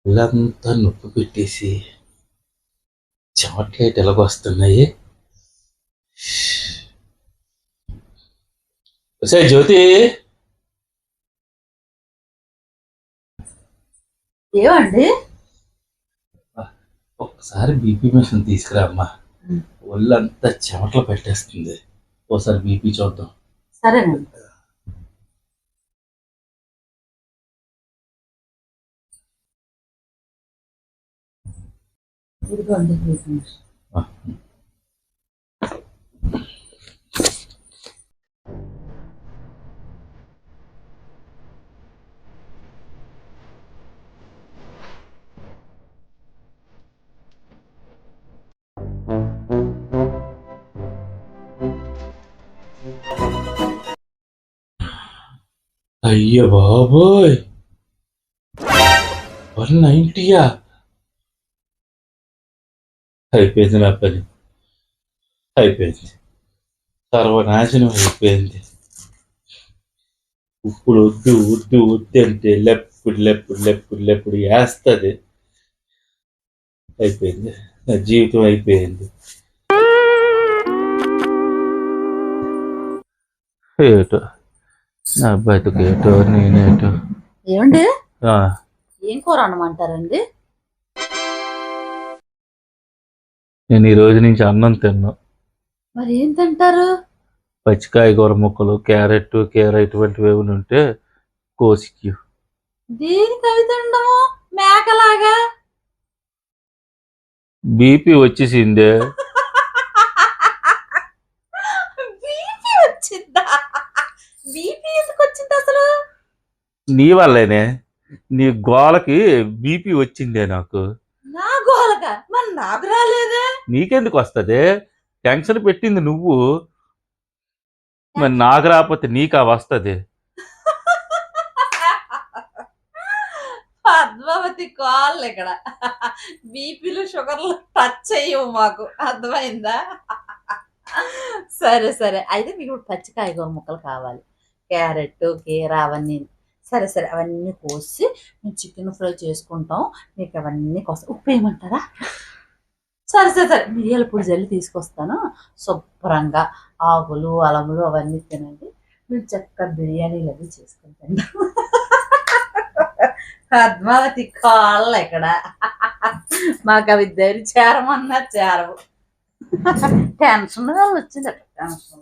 ఒళ్ళంతా నొప్పి పెట్టేసి చెమట్లేటి ఎలాగొస్తున్నాయి. ఒకసారి జ్యోతి ఏమండి ఒక్కసారి బీపీ మిషన్ తీసుకురా అమ్మా. ఒళ్ళంతా చెమటలు పెట్టేస్తుంది. ఒకసారి బీపీ చూద్దాం. సరేనండి. ఇదిగోండి బీపీ మిషన్. అయ్య బాబోయ్, 190యా? అయిపోయింది నా పని. అయిపోయింది, సర్వనాశనం అయిపోయింది. ఇప్పుడు వద్దు వద్దు వద్దు అంటే లెప్పుడు లెప్పుడు లెప్పుడు లెప్పుడు వేస్తుంది. అయిపోయింది, నా జీవితం అయిపోయింది. ఏటో నా బతుకు, ఏటో నేనేటో. ఏమండి ఏం కూర అనమంటారండి? నేను ఈ రోజు నుంచి అన్నం తిన్నా. మరి ఏం తింటారు? పచ్చికాయ కూర ముక్కలు, క్యారెట్, కీర ఇటువంటివి ఏమైనా ఉంటే కోసికి. దేనికి అవి తినడము మేకలాగా? బీపీ వచ్చేసిందే. బీపీ వచ్చిందా? బీపీ ఎందుకు వచ్చింది అసలు? నీ వల్లేనే, నీ గోలకి బీపీ వచ్చిందే నాకు. నా గోలగా? మరి నాకు రాలేదే. నీకెందుకు వస్తుంది? టెన్షన్ పెట్టింది నువ్వు, మరి నాకు రాకపోతే నీకా వస్తుంది? పద్మావతి కాళ్ళు ఇక్కడ. బీపీలు షుగర్లు టచ్ అయ్యవు మాకు, అర్థమైందా? సరే సరే, అయితే మీకు పచ్చికాయ కూర ముక్కలు కావాలి, క్యారెట్, కీర అవన్నీ. సరే సరే, అవన్నీ కోసి మేము చికెన్ ఫ్రై చేసుకుంటాం. మీకు అవన్నీ కోసం ఉప్పు వేయమంటారా? సరే సరే సరే, మిరియాల పొడి జల్లి తీసుకొస్తాను. శుభ్రంగా ఆకులు అలములు అవన్నీ తినండి. మేము చక్కగా బిర్యానీలు అవి చేసుకుంటాం. పద్మావతి కాళ్ళు ఎక్కడ? మాకు అవి దరి చేరమన్నా చేరవు. టెన్షన్ వచ్చింది అక్కడ, టెన్షన్.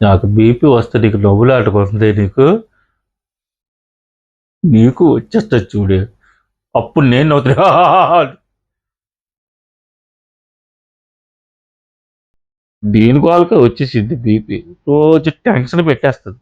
నాకు బీపీ వస్తే నీకు నవ్వులాటకొస్తుంది. నీకు వచ్చేస్తా చూడే, అప్పుడు నేను నవ్వుతా. దీని వాళ్ళకే వచ్చేసింది బీపీ. రోజు టెన్షన్ పెట్టేస్తుంది.